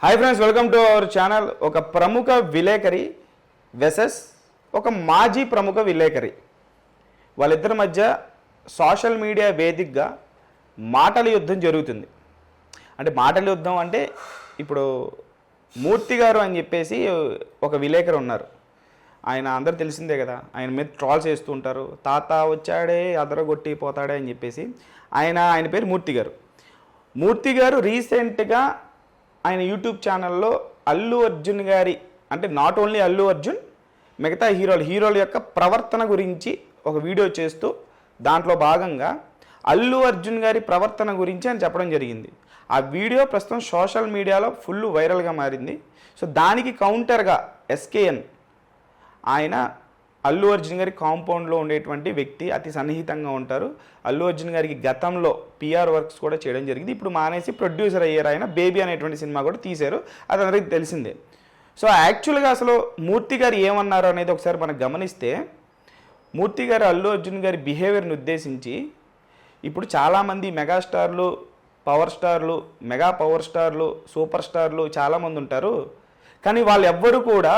Hi friends, welcome to our channel. ఒక ప్రముఖ విలేకరి వెసెస్ ఒక మాజీ ప్రముఖ విలేకరి, వాళ్ళిద్దరి మధ్య సోషల్ మీడియా వేదికగా మాటల యుద్ధం జరుగుతుంది. అంటే మాటల యుద్ధం అంటే ఇప్పుడు మూర్తి గారు అని చెప్పేసి ఒక విలేకరు ఉన్నారు. ఆయన అందరు తెలిసిందే కదా, ఆయన మీద ట్రాల్స్ చేస్తూ ఉంటారు. తాత వచ్చాడే అదరగొట్టి పోతాడే అని చెప్పేసి. ఆయన పేరు మూర్తి గారు. మూర్తి గారు రీసెంట్గా ఆయన యూట్యూబ్ ఛానల్లో అల్లు అర్జున్ గారి, అంటే నాట్ ఓన్లీ అల్లు అర్జున్, మిగతా హీరోల యొక్క ప్రవర్తన గురించి ఒక వీడియో చేస్తూ దాంట్లో భాగంగా అల్లు అర్జున్ గారి ప్రవర్తన గురించి అని చెప్పడం జరిగింది. ఆ వీడియో ప్రస్తుతం సోషల్ మీడియాలో ఫుల్ వైరల్గా మారింది. సో దానికి కౌంటర్గా ఎస్కేఎన్, ఆయన అల్లు అర్జున్ గారి కాంపౌండ్లో ఉండేటువంటి వ్యక్తి, అతి సన్నిహితంగా ఉంటారు. అల్లు అర్జున్ గారికి గతంలో పిఆర్ వర్క్స్ కూడా చేయడం జరిగింది. ఇప్పుడు మానేసి ప్రొడ్యూసర్ అయ్యారు. ఆయన బేబీ అనేటువంటి సినిమా కూడా తీశారు, అది అందరికీ తెలిసిందే. సో యాక్చువల్గా అసలు మూర్తి గారు ఏమన్నారు అనేది ఒకసారి మనం గమనిస్తే, మూర్తి గారు అల్లు అర్జున్ గారి బిహేవియర్ని ఉద్దేశించి, ఇప్పుడు చాలామంది మెగాస్టార్లు, పవర్ స్టార్లు, మెగా పవర్ స్టార్లు, సూపర్ స్టార్లు చాలామంది ఉంటారు. కానీ వాళ్ళు ఎవ్వరూ కూడా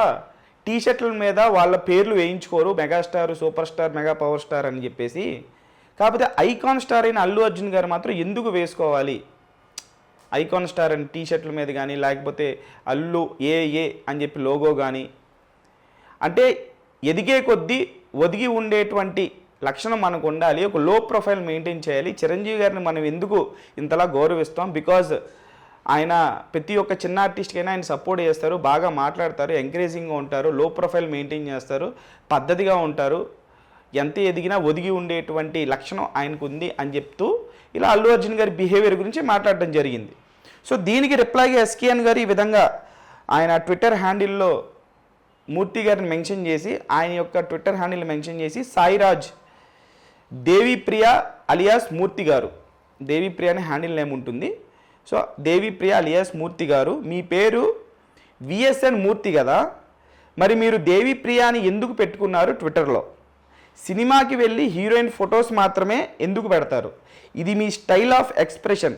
టీషర్ట్ల మీద వాళ్ళ పేర్లు వేయించుకోరు, megastar, super star, mega power star అని చెప్పేసి. కాకపోతే ఐకాన్ స్టార్ అయిన అల్లు అర్జున్ గారు మాత్రం ఎందుకు వేసుకోవాలి ఐకాన్ స్టార్ అని టీషర్ట్ల మీద కానీ, లేకపోతే అల్లు ఏ అని చెప్పి లోగో కానీ? అంటే ఎదిగే కొద్దీ ఒదిగి ఉండేటువంటి లక్షణం మనకు ఉండాలి. ఒక లో ప్రొఫైల్ మెయింటైన్ చేయాలి. చిరంజీవి గారిని మనం ఎందుకు ఇంతలా గౌరవిస్తాం? బికాజ్ ఆయన ప్రతి ఒక్క చిన్న ఆర్టిస్ట్కైనా ఆయన సపోర్ట్ చేస్తారు, బాగా మాట్లాడతారు, ఎంకరేజింగ్గా ఉంటారు, లో ప్రొఫైల్ మెయింటైన్ చేస్తారు, పద్ధతిగా ఉంటారు, ఎంత ఎదిగినా ఒదిగి ఉండేటువంటి లక్షణం ఆయనకు ఉంది అని చెప్తూ ఇలా అల్లు అర్జున్ గారి బిహేవియర్ గురించి మాట్లాడడం జరిగింది. సో దీనికి రిప్లైగా ఎస్కేఎన్ గారు ఈ విధంగా ఆయన ట్విట్టర్ హ్యాండిల్లో మూర్తి గారిని మెన్షన్ చేసి, ఆయన యొక్క ట్విట్టర్ హ్యాండిల్ మెన్షన్ చేసి, సాయిరాజ్ దేవిప్రియ అలియాస్ మూర్తి గారు, దేవిప్రియ అనే హ్యాండిల్ నేమ్ ఉంటుంది. సో దేవిప్రియ అలియాస్ మూర్తి గారు, మీ పేరు విఎస్ఎన్ మూర్తి కదా, మరి మీరు దేవిప్రియ అని ఎందుకు పెట్టుకున్నారు? ట్విట్టర్లో సినిమాకి వెళ్ళి హీరోయిన్ ఫొటోస్ మాత్రమే ఎందుకు పెడతారు? ఇది మీ స్టైల్ ఆఫ్ ఎక్స్ప్రెషన్,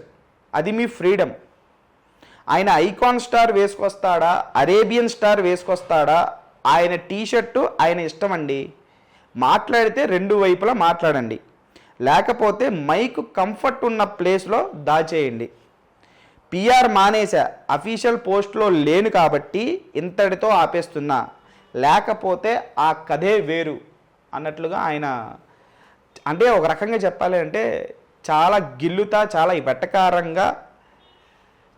అది మీ ఫ్రీడమ్. ఆయన ఐకాన్ స్టార్ వేసుకొస్తాడా, అరేబియన్ స్టార్ వేసుకొస్తాడా, ఆయన టీషర్టు ఆయన ఇష్టం అండి. మాట్లాడితే రెండు వైపులా మాట్లాడండి, లేకపోతే మైక్ కంఫర్ట్ ఉన్న ప్లేస్లో దాచేయండి. పిఆర్ మానేసా, అఫీషియల్ పోస్ట్లో లేను కాబట్టి ఇంతటితో ఆపేస్తున్నా, లేకపోతే ఆ కథే వేరు అన్నట్లుగా ఆయన, అంటే ఒక రకంగా చెప్పాలి అంటే చాలా గిల్లుతా, చాలా వెటకారంగా,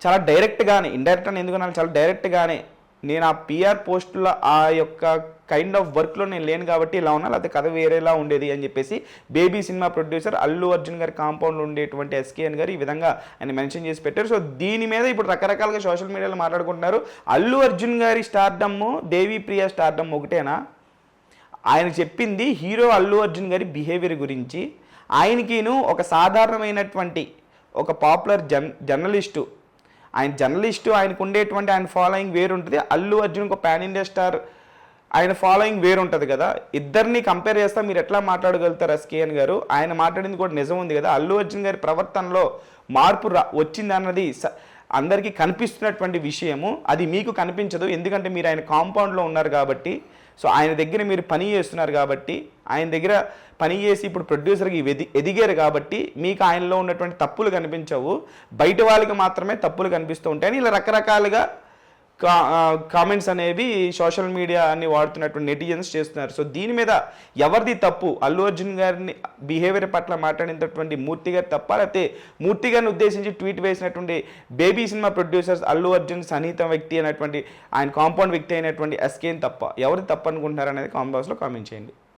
చాలా డైరెక్ట్గానే, ఇండైరెక్ట్ అని ఎందుకన్నా చాలా డైరెక్ట్గానే, నేను ఆ పిఆర్ పోస్టులో ఆ యొక్క కైండ్ ఆఫ్ వర్క్లో నేను లేను కాబట్టి ఇలా ఉన్నా, లేకపోతే కథ వేరేలా ఉండేది అని చెప్పేసి baby cinema producer Allu Arjun గారి కాంపౌండ్లో ఉండేటువంటి ఎస్కేఎన్ గారు ఈ విధంగా ఆయన మెన్షన్ చేసి పెట్టారు. సో దీని మీద ఇప్పుడు రకరకాలుగా సోషల్ మీడియాలో మాట్లాడుకుంటున్నారు. అల్లు అర్జున్ గారి స్టార్డమ్, దేవిప్రియ స్టార్డమ్ ఒకటేనా? ఆయన చెప్పింది హీరో అల్లు అర్జున్ గారి బిహేవియర్ గురించి. ఆయనకిను ఒక సాధారణమైనటువంటి ఒక పాపులర్ జర్నలిస్టు, ఆయనకు ఉండేటువంటి ఆయన ఫాలోయింగ్ వేరు ఉంటుంది. అల్లు అర్జున్ ఒక పాన్ ఇండియా స్టార్, ఆయన ఫాలోయింగ్ వేరు ఉంటుంది కదా. ఇద్దరిని కంపేర్ చేస్తా మీరు ఎట్లా మాట్లాడగలుగుతారు ఎస్కేఎన్ గారు? ఆయన మాట్లాడింది కూడా నిజం ఉంది కదా. అల్లు అర్జున్ గారి ప్రవర్తనలో మార్పు వచ్చింది అన్నది అందరికీ కనిపిస్తున్నటువంటి విషయము. అది మీకు కనిపించదు, ఎందుకంటే మీరు ఆయన కాంపౌండ్లో ఉన్నారు కాబట్టి. సో ఆయన దగ్గర మీరు పని చేస్తున్నారు కాబట్టి, ఆయన దగ్గర పని చేసి ఇప్పుడు ప్రొడ్యూసర్కి ఎదిగారు కాబట్టి మీకు ఆయనలో ఉన్నటువంటి తప్పులు కనిపించవు, బయట వాళ్ళకి మాత్రమే తప్పులు కనిపిస్తూ ఉంటాయని ఇలా రకరకాలుగా కామెంట్స్ అనేవి సోషల్ మీడియా అన్ని వాడుతున్నటువంటి నెటిజన్స్ చేస్తున్నారు. సో దీని మీద ఎవరిది తప్పు? అల్లు అర్జున్ గారిని బిహేవియర్ పట్ల మాట్లాడినటువంటి మూర్తి గారి తప్ప, లేకపోతే మూర్తి గారిని ఉద్దేశించి ట్వీట్ వేసినటువంటి baby cinema producers Allu Arjun సన్నిహిత వ్యక్తి అయినటువంటి, ఆయన కాంపౌండ్ వ్యక్తి అయినటువంటి ఎస్కేఎన్ తప్ప? ఎవరిది తప్పు అనుకుంటున్నారు అనేది కామెంట్ బాక్స్లో కామెంట్ చేయండి.